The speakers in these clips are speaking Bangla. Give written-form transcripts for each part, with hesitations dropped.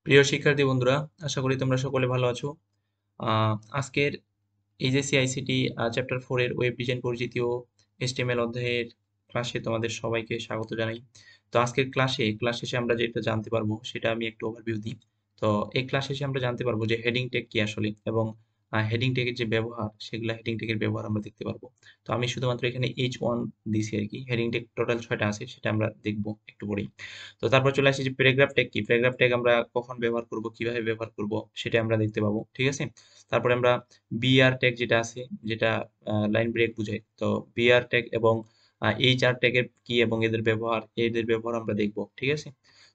প্রিয় শিক্ষার্থী বন্ধুরা, আশা করি তোমরা সকলে ভালো আছো। আজকের এইচএসসি আইসিটি চ্যাপ্টার 4 এর ওয়েব ডিজাইন পরিচিতি ও HTML অধ্যায়ের ক্লাসে তোমাদের সবাইকে স্বাগত জানাই। তো আজকের ক্লাস শেষে আমরা যেটা জানতে পারবো সেটা আমি একটু ওভারভিউ দিই। তো এই ক্লাস শেষে আমরা জানতে পারবো যে হেডিং ট্যাগ কি আসলে, এবং হেডিং ট্যাগের যে ব্যবহার সেগুলা হেডিং ট্যাগের ব্যবহার আমরা দেখতে পারবো। তো আমি শুধুমাত্র এখানে H1 দিছি আরকি। হেডিং ট্যাগ টোটাল ৬ টা আছে, সেটা আমরা দেখবো একটু পরেই। তো তারপর চলে আসি যে প্যারাগ্রাফ ট্যাগ কি? প্যারাগ্রাফ ট্যাগ আমরা কখন ব্যবহার করব, কিভাবে ব্যবহার করব সেটা আমরা দেখতে পাবো। ঠিক আছে? তারপরে আমরা বিআর ট্যাগ যেটা আছে, যেটা লাইন ব্রেক বুঝায়। তো বিআর ট্যাগ এবং এইচআর ট্যাগের কি এবং এদের ব্যবহার আমরা দেখব। ঠিক আছে?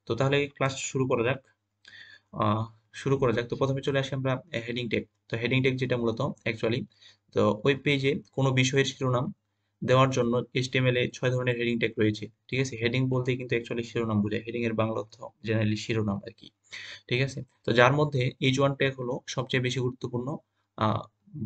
তো তাহলে ক্লাস শুরু করা যাক। তো প্রথমে চলে আসি আমরা হেডিং ট্যাগ। তো হেডিং ট্যাগ যেটা মূলত অ্যাকচুয়ালি, তো ওয়েব পেজে কোনো বিষয়ের শিরোনাম দেওয়ার জন্য HTML এ ৬ ধরনের হেডিং ট্যাগ রয়েছে। ঠিক আছে? হেডিং বলতেই কিন্তু অ্যাকচুয়ালি শিরোনাম বোঝায়। হেডিং এর বাংলা অর্থ জেনারেলি শিরোনাম আরকি। ঠিক আছে? তো যার মধ্যে H1 ট্যাগ হলো সবচেয়ে বেশি গুরুত্বপূর্ণ, আ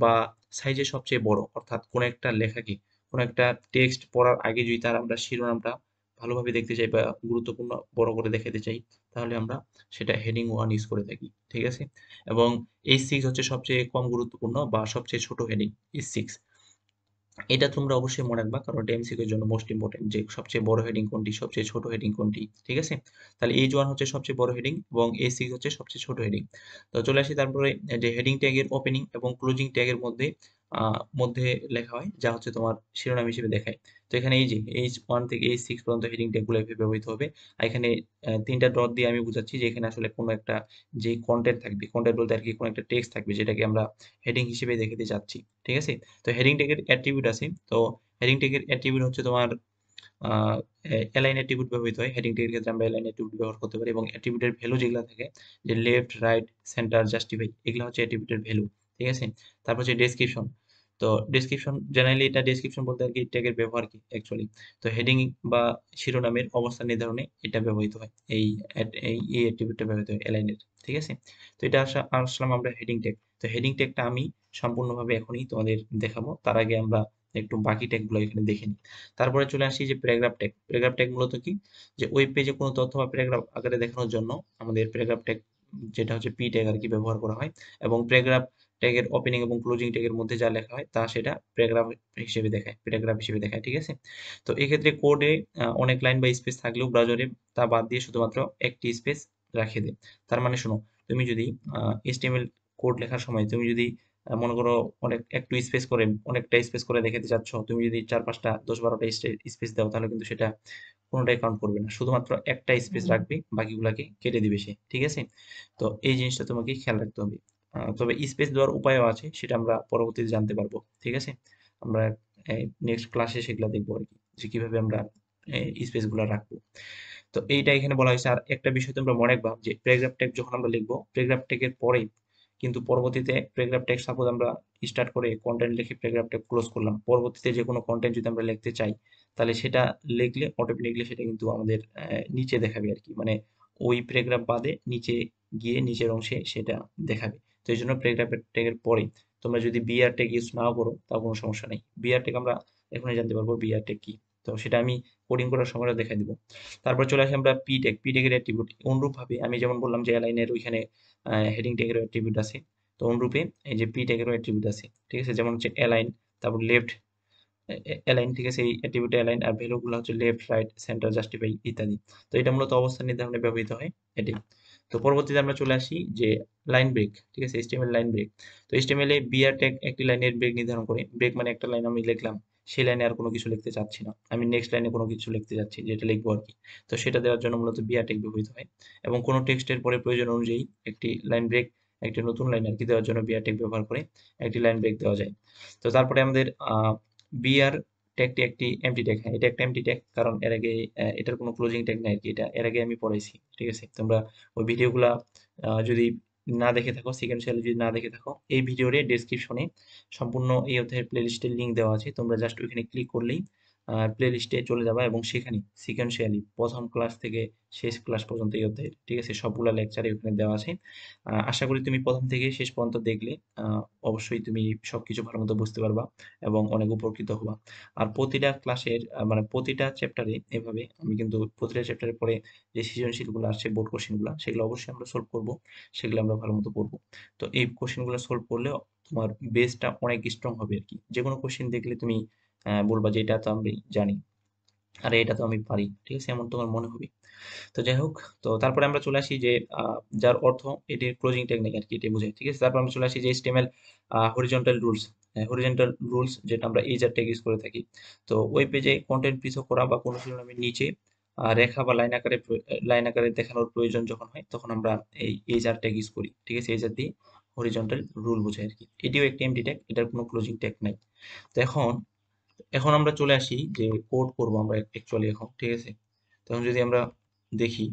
বা সাইজে সবচেয়ে বড়। অর্থাৎ কোনো একটা লেখাকে, কোনো একটা টেক্সট পড়ার আগে যদি তার আমরা শিরোনামটা ভালোভাবে দেখতে চাই বা গুরুত্বপূর্ণ বড় করে দেখাতে চাই, তাহলে আমরা সেটা হেডিং 1 ইউজ করে থাকি। ঠিক আছে? এবং H6 হচ্ছে সবচেয়ে কম গুরুত্বপূর্ণ বা সবচেয়ে ছোট হেডিং, H6। এটা তোমরা অবশ্যই মনে রাখবা, কারণ এটা এমসিকিউ এর জন্য মোস্ট ইম্পোর্টেন্ট, যে সবচেয়ে বড় হেডিং কোনটি, সবচেয়ে ছোট হেডিং কোনটি। ঠিক আছে? তাহলে H1 হচ্ছে সবচেয়ে বড় হেডিং এবং H6 হচ্ছে সবচেয়ে ছোট হেডিং। তো চলে আসি তারপরে যে হেডিং ট্যাগের ওপেনিং এবং ক্লোজিং ট্যাগের মধ্যে লেখা হয়, যা হচ্ছে তোমার শিরোনাম হিসেবে দেখায়। তো এখানে এই যে H1 থেকে H6 পর্যন্ত হেডিং ট্যাগগুলো এভাবে ব্যবহৃত হবে। আর এখানে ৩ টা ডট দিয়ে আমি বুঝাচ্ছি যে এখানে আসলে কোনো একটা যে কনটেন্ট থাকবে, কনটেন্ট বলতে আরকি কোনো একটা টেক্সট থাকবে যেটাকে আমরা হেডিং হিসেবে দেখাতে চাচ্ছি। ঠিক আছে? তো হেডিং ট্যাগের অ্যাট্রিবিউট আছে। তো হেডিং ট্যাগের অ্যাট্রিবিউট হচ্ছে তোমার আ এলাইন অ্যাট্রিবিউট ব্যবহৃত হয়। হেডিং ট্যাগের ক্ষেত্রে আমরা এলাইন অ্যাট্রিবিউট ব্যবহার করতে পারি, এবং অ্যাট্রিবিউটের ভ্যালু যেগুলা থাকে, যে লেফট, রাইট, সেন্টার, জাস্টিফাই, এগুলা হচ্ছে অ্যাট্রিবিউটের ভ্যালু। ঠিক আছে? তারপর হচ্ছে ডেসক্রিপশন। তো ডেসক্রিপশন জেনারেলি, এটা ডেসক্রিপশন বলতে আরকি ট্যাগের ব্যবহার কি অ্যাকচুয়ালি। তো হেডিং বা শিরোনামের অবস্থান নির্ধারণে এটা ব্যবহৃত হয়। এই অ্যাট্রিবিউটটা ব্যবহৃত হয় এলাইনের। ঠিক আছে? তো এটা আসলাম আমরা হেডিং ট্যাগ। তো হেডিং ট্যাগটা আমি সম্পূর্ণভাবে এখনই তোমাদের দেখাবো। তার আগে আমরা একটু বাকি ট্যাগগুলো এখানে দেখে নিই। তারপরে চলে আসি যে প্যারাগ্রাফ ট্যাগ। প্যারাগ্রাফ ট্যাগ মূলত কি? যে ওয়েব পেজে কোনো তথ্য বা প্যারাগ্রাফ আকারে দেখানোর জন্য আমাদের প্যারাগ্রাফ ট্যাগ, যেটা হচ্ছে পি ট্যাগ আরকি, ব্যবহার করা হয়। এবং প্যারাগ্রাফ ট্যাগের ওপেনিং এবং ক্লোজিং ট্যাগের মধ্যে যা লেখা হয় তা সেটা প্যারাগ্রাফ হিসেবে দেখায়। ঠিক আছে? তো এক্ষেত্রে কোডে অনেক লাইন বা স্পেস থাকলেও ব্রাউজারে তা বাদ দিয়ে শুধুমাত্র একটি স্পেস রাখিয়ে দেয়। তার মানে শোনো, তুমি যদি HTML কোড লেখার সময় তুমি যদি মনে করো অনেকটা স্পেস করে দেখাতে চাচ্ছ, তুমি যদি ৪-৫ টা ১০-১২ টা স্পেস দাও, তাহলে কিন্তু সেটা কোনটাই কাউন্ট করবে না। শুধুমাত্র একটা স্পেস রাখবে, বাকিগুলাকে কেটে দিবে সে। ঠিক আছে? তো এই জিনিসটা তোমাকে খেয়াল রাখতে হবে। তবে স্পেস দেওয়ার উপায়ও আছে, সেটা আমরা পরবর্তীতে জানতে পারবো। ঠিক আছে? আমরা নেক্সট ক্লাসে সেগুলা দেখবো আরকি, যে কিভাবে আমরা স্পেস গুলা রাখবো। তো এইটা এখানে বলা হয়েছে। আর একটা বিষয় তোমরা মনে রাখবা, যে প্যারাগ্রাফ ট্যাগ যখন আমরা লিখবো, প্যারাগ্রাফ ট্যাগের পরে কিন্তু পরবর্তীতে প্যারাগ্রাফ ট্যাগ, সাপোজ আমরা স্টার্ট করে কনটেন্ট লিখে প্যারাগ্রাফ ট্যাগ ক্লোজ করলাম। পরবর্তীতে যে কোনো কনটেন্ট যদি আমরা লিখতে চাই, তাহলে সেটা লিখলে অটোমেটিক্যালি সেটা কিন্তু আমাদের নিচে দেখাবে আরকি। মানে ওই প্যারাগ্রাফ বাদে নিচে গিয়ে নিচের অংশে সেটা দেখাবে। তো এইজন্য প্যারাগ্রাফ ট্যাগের পরে তোমরা যদি বিআর ট্যাগ ইউজ নাও করো, তাও কোনো সমস্যা নাই। বিআর ট্যাগ আমরা এখনই জানতে পারবো বিআর ট্যাগ কি। তো সেটা আমি কোডিং করার সময় দেখাই দিব। তারপর চলে আসি আমরা পি ট্যাগ। পি ট্যাগের অ্যাট্রিবিউট অনুরূপভাবে আমি যেমন বললাম যে এলাইনের ওইখানে হেডিং ট্যাগের অ্যাট্রিবিউট আছে। তো অনুরূপে এই যে পি ট্যাগেরও অ্যাট্রিবিউট আছে। ঠিক আছে? যেমন হচ্ছে এলাইন, তারপর লেফট, এলাইন। ঠিক আছে? এই অ্যাট্রিবিউটে এলাইন, আর ভ্যালু গুলো হচ্ছে লেফট, রাইট, সেন্টার, জাস্টিফাই ইত্যাদি। তো এটা মূলত অবস্থান নির্ধারণে ব্যবহৃত হয় এটাই। তো পরবর্তীতে আমরা চলে আসি যে লাইন ব্রেক। ঠিক আছে? HTML line break. তো HTML এ বিআর ট্যাগ একটি লাইনের ব্রেক নির্ধারণ করে। ব্রেক মানে একটা লাইন আমি লিখলাম, সেই লাইনে আর কোনো কিছু লিখতে চাচ্ছি না, আমি নেক্সট লাইনে কোনো কিছু লিখতে যাচ্ছি, যেটা লিখবো আরকি। তো সেটা দেওয়ার জন্য মূলত বিআর ট্যাগ ব্যবহৃত হয়। এবং কোনো টেক্সটের পরে প্রয়োজন অনুযায়ী একটি লাইন ব্রেক, একটি নতুন লাইন আরকি দেওয়ার জন্য বিআর ট্যাগ ব্যবহার করে একটি লাইন ব্রেক দেওয়া যায়। তো তারপরে আমাদের বিআর ট্যাগটি একটি এমটি ট্যাগ। হ্যাঁ, এটা একটা এমটি ট্যাগ, কারণ এর আগে এটার কোনো ক্লোজিং ট্যাগ নাই আরকি। এটা এর আগে আমি পড়াইছি। ঠিক আছে? তোমরা ওই ভিডিওগুলা যদি না দেখে থাকো, সিকেনশিয়ালি যদি না দেখে থাকো, এই ভিডিওর ডেসক্রিপশনে সম্পূর্ণ এই অধ্যায়ের প্লেলিস্টের লিঙ্ক দেওয়া আছে। তোমরা জাস্ট ওইখানে ক্লিক করলেই প্লে লিস্টে চলে যাবা এবং সেখানে সিকোয়েন্সিয়ালি প্রথম ক্লাস থেকে শেষ ক্লাস পর্যন্ত এই অধ্যায়ের, ঠিক আছে, সবগুলা লেকচারে ওখানে দেওয়া আছে। আশা করি তুমি প্রথম থেকে শেষ পর্যন্ত দেখলে অবশ্যই তুমি সবকিছু ভালো মতো বুঝতে পারবা এবং অনেক উপকৃত হবা। আর প্রতিটা ক্লাসের মানে প্রতিটা চ্যাপ্টারে এভাবে আমি কিন্তু প্রতিটা চ্যাপ্টারের পরে যে সৃজনশীলগুলো আসছে বোর্ড কোশ্চেনগুলো, সেগুলো অবশ্যই আমরা সলভ করব, সেগুলো আমরা ভালো মতো পড়বো। তো এই কোশ্চেনগুলো সলভ করলে তোমার বেসটা অনেক স্ট্রং হবে আর কি। যে কোনো কোশ্চেন দেখলে তুমি বলবা যে এটা তো আমি জানি, আরে এটা তো আমি পারি, ঠিক আছে, এমন তোমার মনে হবে। তো যাই হোক, তো তারপরে আমরা চলে আসি যে যার অর্থ এটির ক্লোজিং টেকনিক আর কি, এটি বোঝায়, ঠিক আছে। তারপর আমরা চলে আসি যে HTML horizontal rules. Horizontal rules যেটা আমরা এইজার ট্যাগ ইউজ করে থাকি। তো ওই পেজে কন্টেন্ট পৃথক করা বা কোনো শিরোনামের নিচে রেখা বা লাইন আকারে দেখানোর প্রয়োজন যখন হয় তখন আমরা এই এইজার ট্যাগ ইউজ করি, ঠিক আছে। এইজার দিয়ে হরিজন্টাল রুল বোঝায় আর কি। এটিও একটি এমডি ট্যাগ, এটার কোনো ক্লোজিং ট্যাগ নাই। তো এখন এখন আমরা চলে আসি যে কোড করব আমরা অ্যাকচুয়ালি এখন, ঠিক আছে। তখন যদি আমরা দেখি,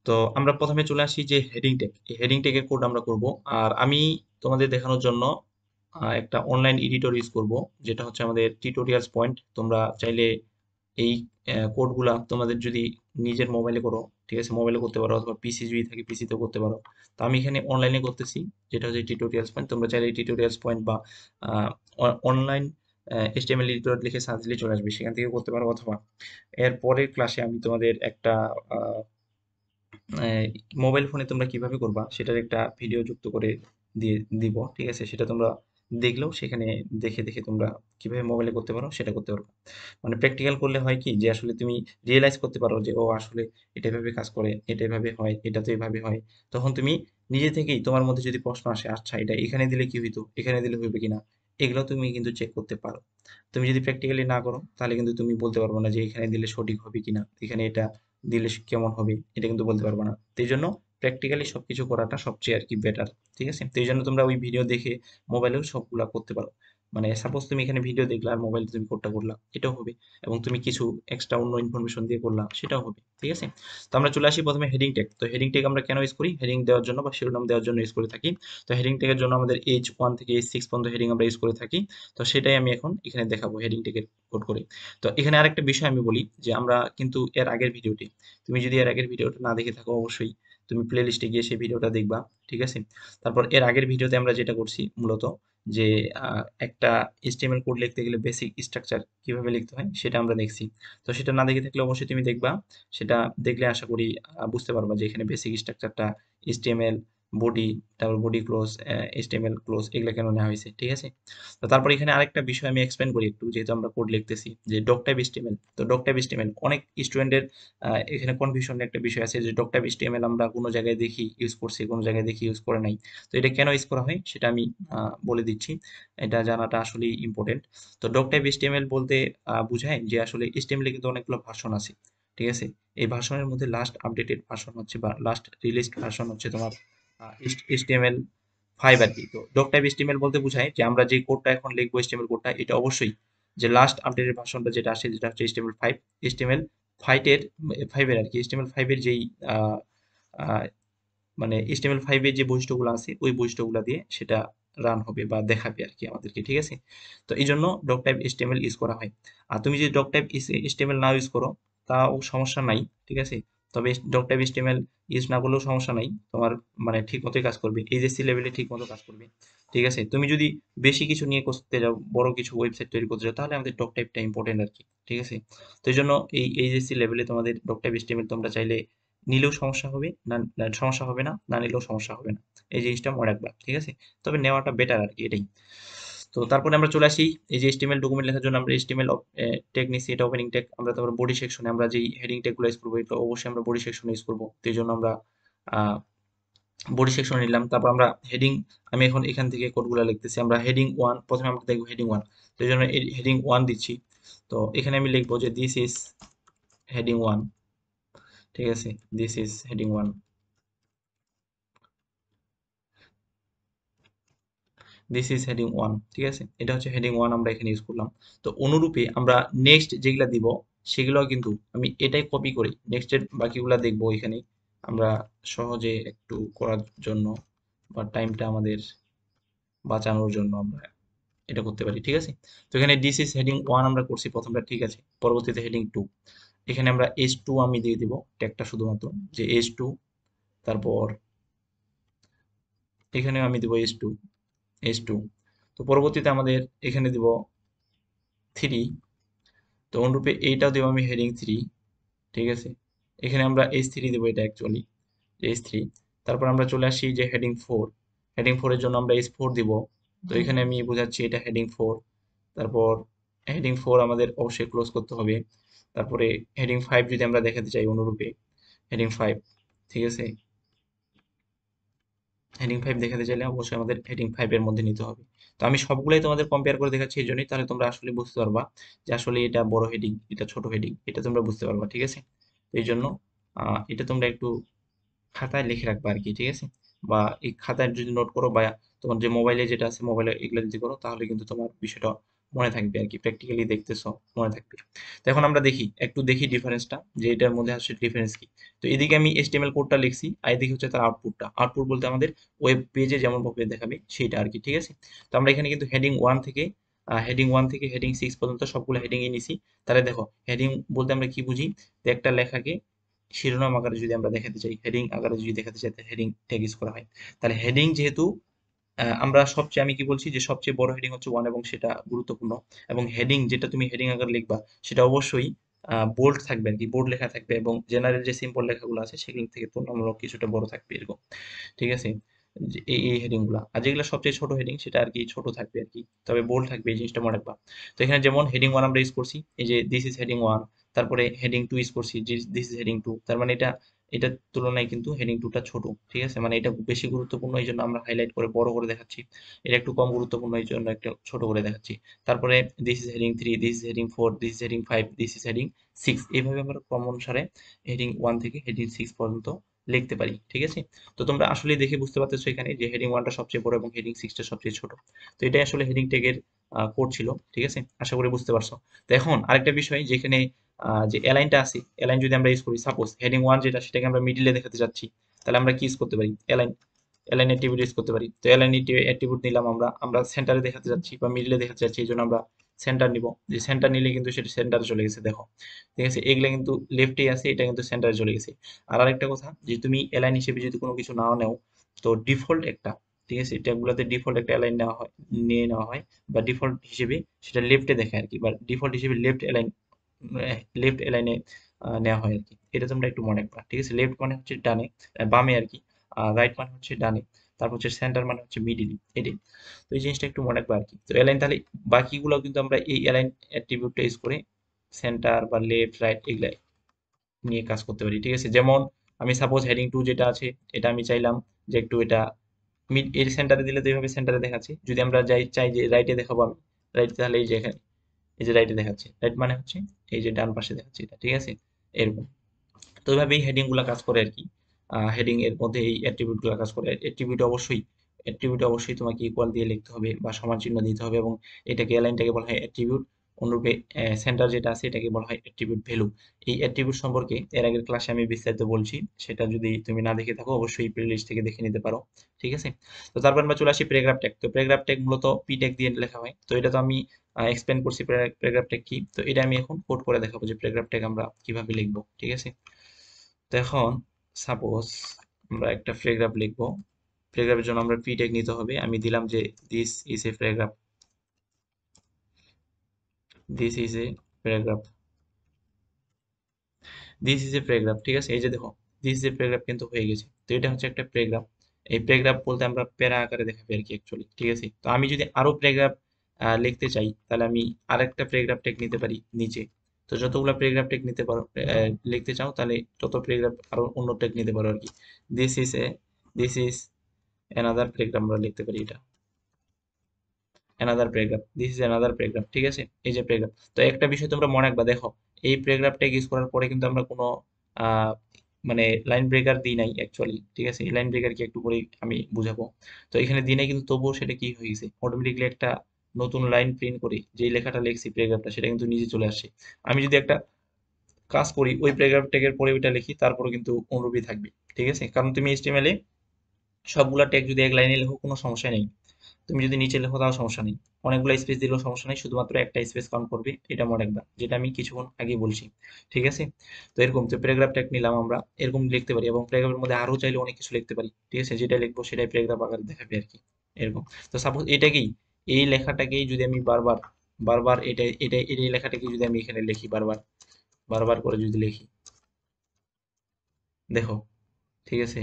তো আমরা প্রথমে চলে আসি যে হেডিং ট্যাগ, এই হেডিং ট্যাগের কোড আমরা করব। আর আমি তোমাদের দেখানোর জন্য একটা অনলাইন এডিটর ইউজ করব, যেটা হচ্ছে আমাদের টিউটোরিয়ালস পয়েন্ট। তোমরা চাইলে এই কোডগুলা তোমাদের যদি নিজের মোবাইলে করো, ঠিক আছে, মোবাইলে করতে পারো, অথবা পিসি যদি থাকে পিসিতেও করতে পারো। তো আমি এখানে অনলাইনে করতেছি, যেটা হচ্ছে টিউটোরিয়ালস পয়েন্ট। তোমরা চাইলে টিউটোরিয়ালস পয়েন্ট বা অনলাইন HTML এডিটর লিখে সার্চ দিলে চলে আসবে, সেখান থেকে করতে পারো। অথবা এর পরের ক্লাসে আমি তোমাদের একটা মোবাইল ফোনে তোমরা কিভাবে করবা সেটার একটা ভিডিও যুক্ত করে দিয়ে দিব, ঠিক আছে। সেটা তোমরা দেখলেও সেখানে দেখে দেখে তোমরা কিভাবে মোবাইলে করতে পারো সেটা করতে পারো। মানে প্র্যাকটিক্যাল করলে হয় কি যে আসলে তুমি রিয়েলাইজ করতে পারো যে ও আসলে এটা এভাবে কাজ করে, এটা এভাবে হয়, এটা তো এভাবে হয়। তখন তুমি নিজে থেকেই তোমার মধ্যে যদি প্রশ্ন আসে, আচ্ছা এটা এখানে দিলে কি হইতো, এখানে দিলে হইবে কিনা, এগুলো তুমি কিন্তু চেক করতে পারো। তুমি যদি প্র্যাকটিক্যালি না করো তাহলে কিন্তু তুমি বলতে পারবো না যে এখানে দিলে সঠিক হবে কিনা, এখানে এটা দিলে কেমন হবে, এটা কিন্তু বলতে পারবো না। তো এই জন্য প্র্যাকটিক্যালি সবকিছু করাটা সবচেয়ে আর কি বেটার, ঠিক আছে। তো এই জন্য তোমরা ওই ভিডিও দেখে মোবাইলেও সবগুলা করতে পারো। মানে সাপোজ তুমি এখানে ভিডিও দেখলা আর মোবাইলে তুমি কোডটা করলা, এটাও হবে। এবং তুমি কিছু এক্সট্রা অন্য ইনফরমেশন দিয়ে করলা, সেটাও হবে, ঠিক আছে। তো আমরা চলে আসি প্রথমে হেডিং ট্যাগ। তো হেডিং ট্যাগ আমরা কেন ইউজ করি? হেডিং দেওয়ার জন্য বা শিরোনাম দেওয়ার জন্য ইউজ করে থাকি। তো হেডিং ট্যাগের জন্য আমাদের H1 থেকে H6 পর্যন্ত হেডিং আমরা ইউজ করে থাকি। তো সেটাই আমি এখন এখানে দেখাবো হেডিং ট্যাগের কোড করে। তো এখানে আরেকটা বিষয় আমি বলি যে আমরা কিন্তু এর আগের ভিডিওটি, তুমি যদি এর আগের ভিডিওটা না দেখে থাকো অবশ্যই তুমি প্লে লিস্টে গিয়ে সেই ভিডিওটা দেখবা, ঠিক আছে। তারপর এর আগের ভিডিওতে আমরা যেটা করছি মূলত যে একটা HTML কোড লিখতে গেলে বেসিক স্ট্রাকচার কিভাবে লিখতে হয় সেটা আমরা দেখছি। তো সেটা না দেখে থাকলে অবশ্যই তুমি দেখবা। সেটা দেখলে আশা করি বুঝতে পারবা যে এখানে বেসিক স্ট্রাকচারটা HTML বডি, তারপর বডি ক্লোজ, HTML ক্লোজ এগুলো কেন নেওয়া হয়েছে, ঠিক আছে। তো তারপর এখানে আরেকটা বিষয় আমি এক্সপ্লেন করি একটু, যেহেতু আমরা কোড লিখতেছি যে ডক টাইপ HTML। তো ডক টাইপ HTML অনেক স্টুডেন্টের এখানে কনফিউশনের একটা বিষয় আছে যে ডক টাইপ HTML আমরা কোনো জায়গায় দেখি ইউজ করছি, কোনো জায়গায় দেখি ইউজ করে নাই। তো এটা কেন ইউজ করা হয় সেটা আমি বলে দিচ্ছি, এটা জানাটা আসলেই ইম্পর্টেন্ট। তো ডক টাইপ HTML বলতে বোঝায় যে আসলে HTML এ কিন্তু অনেকগুলো ভার্সন আছে, ঠিক আছে। এই ভার্সনের মধ্যে লাস্ট আপডেটেড ভার্সন হচ্ছে বা লাস্ট রিলিজড ভার্সন হচ্ছে তোমার HTML5 আর কি। তো ডক টাইপ HTML বলতে বোঝায় যে আমরা যে কোডটা এখন লিখবো HTML কোডটা, এটা অবশ্যই যে লাস্ট আপডেটেড ভার্সনটা যেটা আসে যেটা হচ্ছে HTML5, HTML5 এর 5 এর আর কি, HTML5 এর যেই আহ, আহ, মানে HTML5 এর যে বৈশিষ্ট্যগুলো আছে ওই বৈশিষ্ট্যগুলো দিয়ে সেটা রান হবে বা দেখাবে আর কি আমাদেরকে, ঠিক আছে। তো এই জন্য ডক টাইপ HTML ইউজ করা হয়। আর তুমি যদি ডক টাইপ HTML না ইউজ করো তাও সমস্যা নাই, ঠিক আছে। তবে ডক টাইপ HTML ইউজ না করলেও সমস্যা নাই, তোমার মানে ঠিক মতোই কাজ করবে, এইচএসসি লেভেলে ঠিক মতো কাজ করবে, ঠিক আছে। তুমি যদি বেশি কিছু নিয়ে করতে যাও, বড় কিছু ওয়েবসাইট তৈরি করতে যাও, তাহলে আমাদের ডক টাইপটা ইম্পর্টেন্ট আর কি, ঠিক আছে। তো এই জন্য এই এইচএসসি লেভেলে তোমাদের ডক টাইপ HTML তোমরা চাইলে নিলেও সমস্যা হবে না, সমস্যা হবে না, না নিলেও সমস্যা হবে না। এই জিনিসটা মনে রাখবা, ঠিক আছে। তবে নেওয়াটা বেটার আর কি, এটাই। তো তারপরে আমরা চলে আসি এই যে HTML ডকুমেন্ট লেখার জন্য আমরা HTML ট্যাগ নিছি, এটা ওপেনিং ট্যাগ। আমরা তারপর বডি সেকশনে আমরা যেই হেডিং ট্যাগগুলো ইউজ করবো এটা অবশ্যই আমরা বডি সেকশনে ইউজ করবো। তো এই জন্য আমরা বডি সেকশনে নিলাম। তারপর আমরা হেডিং, আমি এখন এখান থেকে কোডগুলো লিখতেছি। আমরা হেডিং 1 প্রথমে আমরা দেখবো হেডিং 1। তো এই জন্য হেডিং 1 দিচ্ছি। তো এখানে আমি লিখবো যে দিস ইজ হেডিং 1, ঠিক আছে, this is heading 1। This is heading 1, ঠিক আছে, এটা হচ্ছে হেডিং 1 আমরা এখানে ইউজ করলাম। তো অনুরূপে আমরা নেক্সট যেগুলা দিব সেগুলো কিন্তু আমি এটাই কপি করি নেক্সটের বাকিগুলা দেখবো এখানে আমরা সহজে একটু করার জন্য বা টাইমটা আমাদের বাঁচানোর জন্য আমরা এটা করতে পারি, ঠিক আছে। তো এখানে দিস ইজ হেডিং 1 আমরা করছি প্রথমটা, ঠিক আছে। পরবর্তীতে হেডিং 2, এখানে আমরা H2 আমি দিয়ে দিব ট্যাগটা শুধুমাত্র, যে H2। তারপর এখানেও আমি দিব H2। তো পরবর্তীতে আমাদের এখানে দিব 3। তো অনুরূপে এইটাও দেবো আমি হেডিং 3, ঠিক আছে। এখানে আমরা H3 দেবো, এটা অ্যাকচুয়ালি H3। তারপর আমরা চলে আসি যে হেডিং 4, হেডিং 4 এর জন্য আমরা H4 দিব। তো এখানে আমি বোঝাচ্ছি এটা হেডিং 4। তারপর হেডিং 4 আমাদের অবশ্যই ক্লোজ করতে হবে। তারপরে হেডিং 5 যদি আমরা দেখাতে চাই অনুরূপে হেডিং 5, ঠিক আছে। হেডিং 5 দেখাতে চাইলে অবশ্যই আমাদের হেডিং 5 এর মধ্যে নিতে হবে। তো আমি সবগুলাই তোমাদের কম্পেয়ার করে দেখাচ্ছি এই জন্যই, তাহলে তোমরা আসলে বুঝতে পারবা যে আসলে এটা বড় হেডিং, এটা ছোট হেডিং, এটা তোমরা বুঝতে পারবা, ঠিক আছে। তো এই জন্য এটা তোমরা একটু খাতায় লিখে রাখবা আর কি, ঠিক আছে। বা এই খাতায় যদি নোট করো, বা তোমার যে মোবাইলে যেটা আছে মোবাইলে এগুলো যদি করো, তাহলে কিন্তু তোমার বিষয়টা মনে থাকবে আর কি, প্র্যাকটিক্যালি দেখতেছো মনে থাকবে। তো এখন আমরা একটু দেখি ডিফারেন্সটা, যে এটার মধ্যে আসলে ডিফারেন্স কি। তো এদিকে আমি HTML কোডটা লিখছি, আর এদিকে হচ্ছে তার আউটপুটটা। আউটপুট বলতে আমাদের ওয়েব পেজে যেমন ভাবে দেখাবে সেটা আর কি, ঠিক আছে। তো আমরা এখানে কিন্তু হেডিং 1 থেকে হেডিং 6 পর্যন্ত সবগুলো হেডিংই নিছি। তাহলে দেখো, হেডিং বলতে আমরা কি বুঝি, যে একটা লেখাকে শিরোনাম আকারে যদি আমরা দেখাতে চাই, হেডিং আকারে যদি দেখাতে চাই, তাহলে হেডিং ট্যাগ ইউজ করা হয়। তাহলে হেডিং যেহেতু আমরা সবচেয়ে, আমি কি বলছি যে সবচেয়ে বড় হেডিং হচ্ছে 1 এবং সেটা গুরুত্বপূর্ণ। এবং হেডিং যেটা তুমি হেডিং আকারে লিখবা সেটা অবশ্যই বোল্ড থাকবে আর কি, বোল্ড লেখা থাকবে, এবং জেনারেল যে সিম্পল লেখাগুলো আছে সেগুলো থেকে তুলনামূলক কিছুটা বড় থাকবে এরকম, ঠিক আছে। যে এই হেডিং গুলা, আর যেগুলো সবচেয়ে ছোট হেডিং সেটা আর কি ছোট থাকবে আর কি, তবে বোল্ড থাকবে, এই জিনিসটা মনে রাখবা। তো এখানে যেমন হেডিং 1 আমরা ইউজ করছি, এই যে দিস ইজ হেডিং 1। তারপরে হেডিং 2 ইউজ করছি, দিস ইজ হেডিং 2। তার মানে এটার তুলনায় কিন্তু হেডিং 2টা ছোট, ঠিক আছে। মানে এটা বেশি গুরুত্বপূর্ণ এই জন্য আমরা হাইলাইট করে বড় করে দেখাচ্ছি, এটা একটু কম গুরুত্বপূর্ণ এই জন্য একটু ছোট করে দেখাচ্ছি। তারপরে this is heading 3, this is heading 4, this is heading 5, this is heading 6, এইভাবে আমরা ক্রম অনুসারে হেডিং 1 থেকে হেডিং 6 পর্যন্ত লিখতে পারি, ঠিক আছে। তো তোমরা আসলে দেখে বুঝতে পারতেছো এখানে যে হেডিং 1টা সবচেয়ে বড় এবং হেডিং 6টা সবচেয়ে ছোট। তো এটাই আসলে হেডিং ট্যাগের কোড ছিল, ঠিক আছে। আশা করি বুঝতে পারছো। তো এখন আরেকটা বিষয়, যেখানে যে অ্যালাইনটা আছে, অ্যালাইন যদি আমরা ইউজ করি, সাপোজ হেডিং 1 যেটা সেটাকে আমরা মিডিলে দেখাতে যাচ্ছি, তাহলে আমরা কি ইউজ করতে পারি, অ্যালাইন অ্যাট্রিবিউট ইউজ করতে পারি। তো অ্যালাইন অ্যাট্রিবিউট নিলাম, আমরা সেন্টারে দেখাতে যাচ্ছি বা মিডলে দেখাতে যাচ্ছি, এই জন্য আমরা সেন্টার নিব। যে সেন্টার নিলে কিন্তু সেটা সেন্টারে চলে গেছে, দেখো, ঠিক আছে। এগুলা কিন্তু লেফটেই আছে, এটা কিন্তু সেন্টারে চলে গেছে। আর আরেকটা কথা, যে তুমি অ্যালাইন হিসেবে যদি কোনো কিছু নাও নেও, তো ডিফল্ট একটা, ঠিক আছে, ট্যাবগুলোতে ডিফল্ট একটা অ্যালাইন নেওয়া হয়, বা ডিফল্ট হিসেবে সেটা লেফটে দেখায় আর কি, বা ডিফল্ট হিসেবে লেফট অ্যালাইনে নেওয়া হয় আর কি। এটা তোমরা একটু মনে রাখবা, ঠিক আছে। লেফট মানে হচ্ছে ডানে, বামে আর কি। আর রাইট মানে হচ্ছে ডানে। তারপর হচ্ছে সেন্টার মানে হচ্ছে মিডিল, এটাই। তো এই জিনিসটা একটু মনে রাখবা আর কি। তো অ্যালাইন, তাহলে বাকিগুলো কিন্তু আমরা এই অ্যালাইন অ্যাট্রিবিউটটা ইউজ করে সেন্টার বা লেফট রাইট এগুলা নিয়ে কাজ করতে পারি, ঠিক আছে। যেমন আমি সাপোজ হেডিং 2 যেটা আছে, এটা আমি চাইলাম যে একটু এটা মিড এর সেন্টারে দিলে তো এইভাবে সেন্টারে দেখাচ্ছে। যদি আমরা চাই যে রাইটে দেখাবো আমি, রাইট, তাহলে এই যে এখানে, এই যে রাইটে দেখাচ্ছে, রাইট মানে হচ্ছে এই যে ডান পাশে দেখাচ্ছে এটা, ঠিক আছে, এরকম। তো এইভাবেই হেডিং গুলা কাজ করে আর কি। হেডিং এর মধ্যে এই অ্যাট্রিবিউট গুলা কাজ করে। অ্যাট্রিবিউট অবশ্যই তোমাকে ইকুয়াল দিয়ে লিখতে হবে বা সমান চিহ্ন দিতে হবে, এবং এটাকে অ্যালাইনটাকে বলা হয় অ্যাট্রিবিউট। অনুরূপে সেন্টার যেটা আছে এটাকে বলা হয় অ্যাট্রিবিউট ভ্যালু। এই অ্যাট্রিবিউট সম্পর্কে এর আগের ক্লাসে আমি বিস্তারিত বলছি, সেটা যদি তুমি না দেখে থাকো অবশ্যই প্লে লিস্ট থেকে দেখে নিতে পারো, ঠিক আছে। তো তারপর আমরা চলে আসি প্যারাগ্রাফ ট্যাগ। তো প্যারাগ্রাফ ট্যাগ মূলত পি ট্যাগ দিয়ে লেখা হয়। তো এটা তো আমি এক্সপ্লেন করছি প্যারাগ্রাফ ট্যাগ কি। তো এটা আমি এখন কোড করে দেখাবো যে প্যারাগ্রাফ ট্যাগ আমরা কিভাবে লিখবো, ঠিক আছে। তো এখন সাপোজ আমরা একটা প্যারাগ্রাফ লিখবো। প্যারাগ্রাফের জন্য আমরা পি ট্যাগ নিতে হবে। আমি দিলাম যে this is a paragraph, this is a paragraph, this is a paragraph, ঠিক আছে। এই যে দেখো, দিস ইজ এ প্যারাগ্রাফ কিন্তু হয়ে গেছে। তো এটা হচ্ছে একটা প্যারাগ্রাফ। এই প্যারাগ্রাফ বলতে আমরা প্যারা আকারে দেখাবে আর কি অ্যাকচুয়ালি, ঠিক আছে। তো আমি যদি আরো প্যারাগ্রাফ লিখতে চাই, তাহলে আমি আরেকটা প্যারাগ্রাফ ট্যাগ নিতে পারি নিচে। তো যতগুলো প্যারাগ্রাফ ট্যাগ নিতে পারো, লিখতে চাও, তাহলে তত প্যারাগ্রাফ আরো অন্য ট্যাগ নিতে পারো আর কি। This is A this is another paragraph আমরা লিখতে পারি, এটা another paragraph, this is another paragraph, ঠিক আছে। এই যে প্যারাগ্রাফ, তো একটা বিষয় তোমরা মনে রাখবা, দেখো, এই প্যারাগ্রাফ ট্যাগ ইউজ করার পরে কিন্তু আমরা কোনো আহ, মানে লাইন ব্রেকার দিই নাই অ্যাকচুয়ালি, ঠিক আছে। এই লাইন ব্রেকার কি একটু পরেই আমি বুঝাবো। তো এখানে দিই নাই, কিন্তু তবুও সেটা কি হয়ে গেছে, অটোমেটিকলি একটা নতুন লাইন প্রিন্ট করে যে লেখাটা লিখছি প্যারাগ্রাফটা, সেটা কিন্তু নিজে চলে আসে। আমি যদি একটা কাজ করি, ওই প্যারাগ্রাফ ট্যাগের পরে ওইটা লিখি, তারপরে কিন্তু অনুরূপই থাকবে, ঠিক আছে। কারণ তুমি এইচটিএমএল এ সবগুলা ট্যাগ যদি এক লাইনে লেখো কোনো সমস্যা নেই। তুমি যদি নিচে লেখো তাও সমস্যা নেই, অনেকগুলো স্পেস দিলেও সমস্যা নেই, শুধুমাত্র একটা স্পেস কাউন্ট করবে, এটা মনে রাখবা, যেটা আমি কিছুক্ষণ আগে বলছি। ঠিক আছে, তো এরকম তো প্যারাগ্রাফ ট্যাগ নিলাম আমরা, এরকম লিখতে পারি, এবং প্যারাগ্রাফের মধ্যে আরো চাইলে অনেক কিছু লিখতে পারি। ঠিক আছে, যেটা লিখবো সেটাই প্যারাগ্রাফ আকারে দেখাবে আর কি, এরকম। তো সাপোজ এটাকেই, এই লেখাটাকেই যদি আমি বারবার বারবার এই লেখাটাকে যদি আমি এখানে লিখি, বারবার বারবার করে যদি লিখি, দেখো, ঠিক আছে,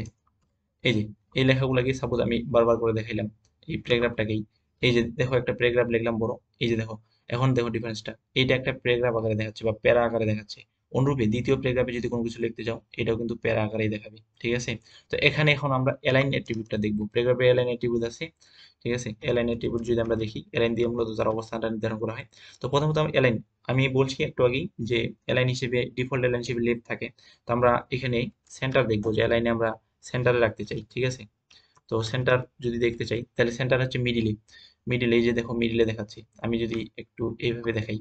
এই যে এই লেখাগুলোকে সাপোজ আমি বারবার করে দেখাইলাম, এই প্যারাগ্রাফটাকেই, এই যে দেখো একটা প্যারাগ্রাফ লিখলাম বড়, এই যে দেখো, এখন দেখো ডিফারেন্সটা, এইটা একটা প্যারাগ্রাফ আকারে দেখাচ্ছে বা প্যারা আকারে দেখাচ্ছে। অনুরূপে দ্বিতীয় প্যারাগ্রাফে যদি কোনো কিছু লিখতে যাও, এটাও কিন্তু প্যারা আকারেই দেখাবে। ঠিক আছে, তো এখানে এখন আমরা অ্যালাইন অ্যাট্রিবিউটটা দেখবো, প্যারাগ্রাফে অ্যালাইন অ্যাট্রিবিউট আছে। ঠিক আছে, অ্যালাইন অ্যাট্রিবিউট যদি আমরা দেখি, অ্যালাইন দিয়ে মূলত তার অবস্থানটা নির্ধারণ করা হয়। তো প্রথমত আমি অ্যালাইন, আমি বলছি একটু আগেই যে অ্যালাইন হিসেবে ডিফল্ট অ্যালাইন হিসেবে লেফট থাকে। তো আমরা এখানে সেন্টার দেখবো, যে অ্যালাইনে আমরা সেন্টারে রাখতে চাই। ঠিক আছে, তো সেন্টার যদি দেখতে চাই, তাহলে সেন্টার হচ্ছে মিডিলে, মিডিলে এই যে দেখো মিডিলে দেখাচ্ছি, আমি যদি একটু এইভাবে দেখাই,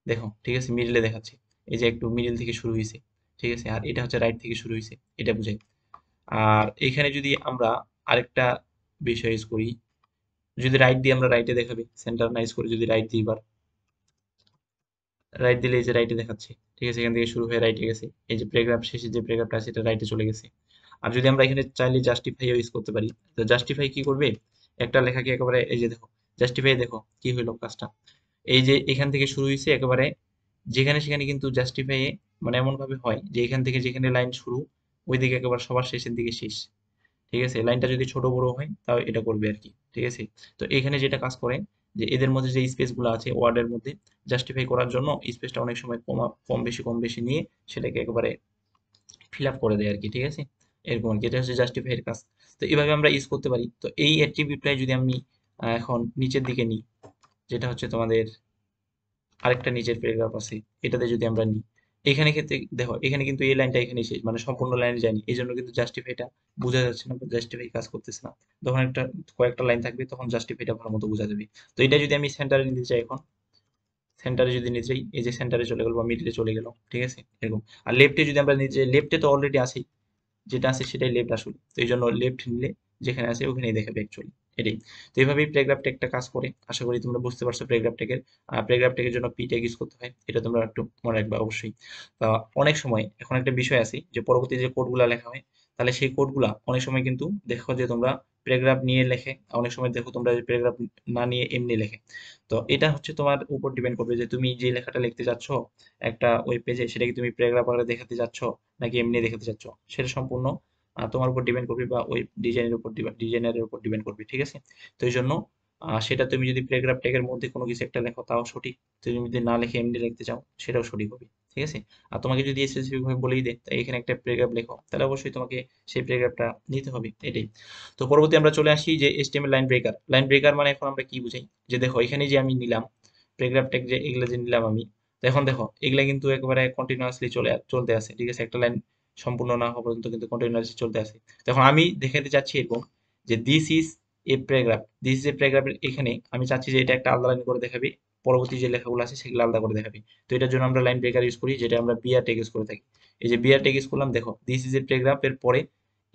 দেখো, ঠিক আছে, মিডিলে দেখাচ্ছি, এই যে একটু মিডিল থেকে শুরু হয়েছে। ঠিক আছে, আর এটা হচ্ছে রাইট থেকে শুরু হয়েছে, এটা বুঝাই। আর এখানে যদি আমরা আরেকটা বিষয় ইউজ করি, যদি রাইট দিয়ে আমরা রাইটে দেখাবে, সেন্টার না ইউজ করে যদি রাইট দিই, এবার রাইট দিলে এই যে রাইটে দেখাচ্ছে। ঠিক আছে, এখান থেকে শুরু হয়ে রাইটে গেছে, এই যে প্যারাগ্রাফ শেষে যে প্যারাগ্রাফটা আছে এটা রাইটে চলে গেছে। আর যদি আমরা এখানে চাইলে জাস্টিফাই ইউজ করতে পারি, তো জাস্টিফাই কি করবে, একটা লেখাকে একেবারে, এই যে দেখো জাস্টিফাই, দেখো কি হইলো কাজটা, এই যে এখান থেকে শুরু হয়েছে একেবারে যেখানে সেখানে কিন্তু জাস্টিফাই মানে এমন ভাবে হয় যে এখান থেকে যেখানে লাইন শুরু, ওই দিকে একেবারে সবার শেষের দিকে শেষ। ঠিক আছে, লাইনটা যদি ছোট বড় হয় তাও এটা করবে আর কি। ঠিক আছে, তো এখানে যেটা কাজ করে, যে এদের মধ্যে যে স্পেস গুলো আছে ওয়ার্ডের মধ্যে, জাস্টিফাই করার জন্য স্পেসটা অনেক সময় কম বেশি নিয়ে সেটাকে একেবারে ফিল আপ করে দেয় আর কি। ঠিক আছে, এরকম আর কি, এটা হচ্ছে জাস্টিফাই এর কাজ। তো এইভাবে আমরা ইউজ করতে পারি। তো এই অ্যাট্রিবিউটটাই যদি আমি এখন নিচের দিকে নিই, যেটা হচ্ছে তোমাদের আরেকটা নিচের প্যারাগ্রাফ আছে, এটাতে যদি আমরা নিই, এখানে ক্ষেত্রে দেখো এখানে কিন্তু এই লাইনটা এখানে শেষ, মানে সম্পূর্ণ লাইনে যায়নি, এই জন্য কিন্তু জাস্টিফাইটা বোঝা যাচ্ছে না, জাস্টিফাই কাজ করতেছে না। যখন একটা কয়েকটা লাইন থাকবে তখন জাস্টিফাইটা ভালো মতো বোঝা যাবে। তো এটা যদি আমি সেন্টারে নিতে চাই, এখন সেন্টারে যদি নিতে চাই, এই যে সেন্টারে চলে গেল বা মিডলে চলে গেল। ঠিক আছে, এরকম। আর লেফটে যদি আমরা নিতে চাই, লেফটে তো অলরেডি আছে, যেটা আছে সেটাই লেফট আসলে, তো এই জন্য লেফট নিলে যেখানে আছে ওখানেই দেখাবে অ্যাকচুয়ালি, এটাই। তো এইভাবেই প্যারাগ্রাফ ট্যাগটা কাজ করে। আশা করি তোমরা বুঝতে পারছো প্যারাগ্রাফ ট্যাগের, প্যারাগ্রাফ ট্যাগের জন্য পি ট্যাগ ইউজ করতে হয়, এটা তোমরা একটু মনে রাখবে অবশ্যই। তা অনেক সময় এখন একটা বিষয় আছে, যে পরবর্তী যে কোডগুলা লেখা হয়, তাহলে সেই কোডগুলা অনেক সময় কিন্তু দেখো যে তোমরা প্যারাগ্রাফ নিয়ে লেখে, অনেক সময় দেখো তোমরা প্যারাগ্রাফ না নিয়ে এমনি লেখে। তো এটা হচ্ছে তোমার উপর ডিপেন্ড করবে, যে তুমি যে লেখাটা লিখতে চাচ্ছ একটা ওয়েব পেজে, সেটা কি তুমি প্যারাগ্রাফ আকারে দেখাতে চাচ্ছ নাকি এমনি দেখাতে চাচ্ছ, সেটা সম্পূর্ণ তোমার উপর ডিপেন্ড করবে, বা ওই ডিজাইনারের উপর ডিপেন্ড করবে। ঠিক আছে, তো এই জন্য সেটা তুমি যদি প্যারাগ্রাফ ট্যাগের মধ্যে কোনো কিছু একটা লেখো তাও সঠিক, তুমি যদি না লিখে এমনি লিখতে চাও সেটাও সঠিক হবে। ঠিক আছে, আর তোমাকে যদি স্পেসিফিক ভাবে বলেই দেয় তাই এখানে একটা প্যারাগ্রাফ লেখো, তাহলে অবশ্যই তোমাকে সেই প্যারাগ্রাফটা নিতে হবে, এটাই। তো পরবর্তী আমরা চলে আসি যে HTML line breaker. Line breaker মানে এখন আমরা কি বুঝাই, যে দেখো এখানে যে আমি নিলাম প্যারাগ্রাফ ট্যাগ, যে এগুলা যে নিলাম আমি, তো এখন দেখো এগুলা কিন্তু একেবারে কন্টিনিউয়াসলি চলতে আছে। ঠিক আছে, একটা লাইন সম্পূর্ণ না হওয়া পর্যন্ত কিন্তু কন্টিনিউয়াসলি চলতে আছে। তখন আমি দেখাতে চাচ্ছি এরকম, যে this is a paragraph, this is a প্যারাগ্রাফের এখানে আমি চাচ্ছি যে এটা একটা আলাদা লাইন করে দেখাবে, পরবর্তী যে লেখাগুলো আছে সেগুলো আলাদা করে দেখাবে। তো এটার জন্য আমরা লাইন ব্রেকার ইউজ করি, যেটা আমরা বিআর ট্যাগ ইউজ করে থাকি। এই যে বিআর ট্যাগ ইউজ করলাম, দেখো দিস ইজ এ প্যারাগ্রাফ এর পরে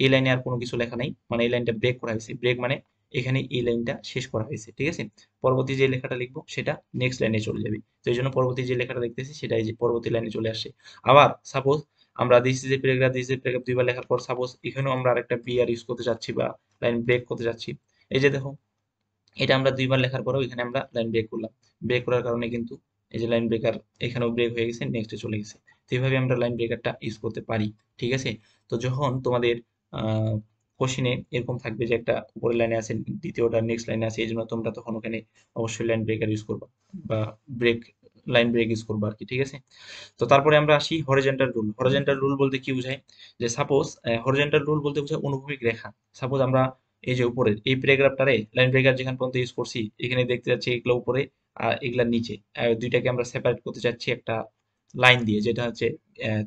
এই লাইনে আর কোনো কিছু লেখা নাই, মানে এই লাইনটা ব্রেক করা হয়েছে, ব্রেক মানে এখানে এই লাইনটা শেষ করা হয়েছে। ঠিক আছে, পরবর্তী যে লেখাটা লিখবো সেটা নেক্সট লাইনে চলে যাবে। তো এই জন্য পরবর্তী যে লেখাটা লিখতেছি সেটা এই যে পরবর্তী লাইনে চলে আসে। আবার সাপোজ আমরা this is a paragraph, this is a paragraph দুইবার লেখার পর সাপোজ এখানেও আমরা আরেকটা বিআর ইউজ করতে চাচ্ছি বা লাইন ব্রেক করতে চাচ্ছি, এই যে দেখো এটা আমরা দুইবার লেখার পরেও এখানে আমরা লাইন ব্রেক করলাম, ব্রেক করার কারণে কিন্তু এই যে লাইন ব্রেকার এখানেও ব্রেক হয়ে গেছে, নেক্সটে চলে গেছে। তো এইভাবে আমরা লাইন ব্রেকারটা ইউজ করতে পারি। ঠিক আছে, তো যখন তোমাদের কোশ্চিনে এরকম থাকবে যে একটা উপরের লাইনে আছে, দ্বিতীয়টা নেক্সট লাইনে আছে, এই জন্য তোমরা তখন ওখানে অবশ্যই লাইন ব্রেকার ইউজ করবা বা ব্রেক লাইন ব্রেক ইউজ করবা আর কি। ঠিক আছে, তো তারপরে আমরা আসি হরিজন্টাল রুল। হরিজন্টাল রুল বলতে কি বোঝায়, যে সাপোজ হরিজন্টাল রুল বলতে বোঝায় অনুভূমিক রেখা। সাপোজ আমরা এই যে উপরের এই প্যারাগ্রাফটারে লাইন ব্রেকার যেখান পর্যন্ত ইউজ করছি, এখানে দেখতে যাচ্ছি এগুলো উপরে আর এগুলা নিচে, দুইটাকে আমরা সেপারেট করতে চাচ্ছি একটা লাইন দিয়ে, যেটা হচ্ছে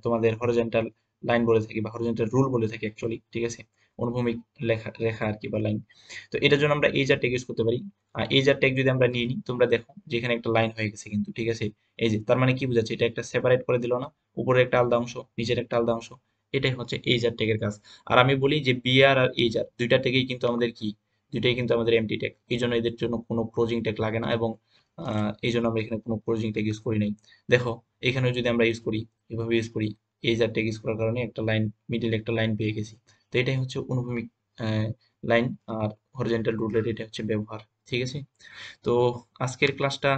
তোমাদের হরিজন্টাল লাইন বলে থাকি বা হরিজন্টাল রুল বলে থাকি অ্যাকচুয়ালি। ঠিক আছে, অনুভূমিক রেখা আর কি বা লাইন। তো এটার জন্য আমরা এই জার ট্যাগ ইউজ করতে পারি। এই জার ট্যাগ যদি আমরা নিয়ে নিই, তোমরা দেখো যেখানে একটা লাইন হয়ে গেছে কিন্তু। ঠিক আছে, এই যে তার মানে কি বোঝাচ্ছে, এটা একটা সেপারেট করে দিল না, উপরে একটা আলাদা অংশ নিচের একটা আলাদা অংশ, এটাই হচ্ছে এই জার ট্যাগের কাজ। আর আমি বলি যে বিআর আর এই জার দুইটা ট্যাগেই কিন্তু আমাদের কি দুইটাই কিন্তু আমাদের এমটি ট্যাগ, এই জন্য এদের জন্য কোনো ক্লোজিং ট্যাগ লাগে না, এবং এই জন্য আমরা এখানে কোনো ক্লোজিং ট্যাগ ইউজ করি নাই। দেখো এখানেও যদি আমরা ইউজ করি, এভাবে ইউজ করি, এই জার ট্যাগ ইউজ করার কারণে একটা লাইন, মিডিল একটা লাইন পেয়ে গেছি। তো এটাই হচ্ছে অনুভূমিক লাইন আর হরিজন্টাল রুলের এটা হচ্ছে ব্যবহার। ঠিক আছে, তো আজকের ক্লাসটা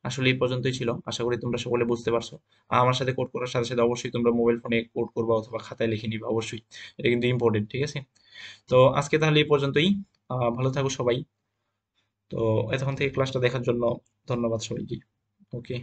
আসলে এই পর্যন্তই ছিল। আশা করি তোমরা সকলে বুঝতে পারছো। আর আমার সাথে কোড করার সাথে সাথে অবশ্যই তোমরা মোবাইল ফোনে কোড করবা অথবা খাতায় লিখে নিবা অবশ্যই, এটা কিন্তু ইম্পর্টেন্ট। ঠিক আছে, তো আজকে তাহলে এই পর্যন্তই। ভালো থাকো সবাই। তো এতক্ষণ থেকে ক্লাসটা দেখার জন্য ধন্যবাদ সবাইকে। ওকে।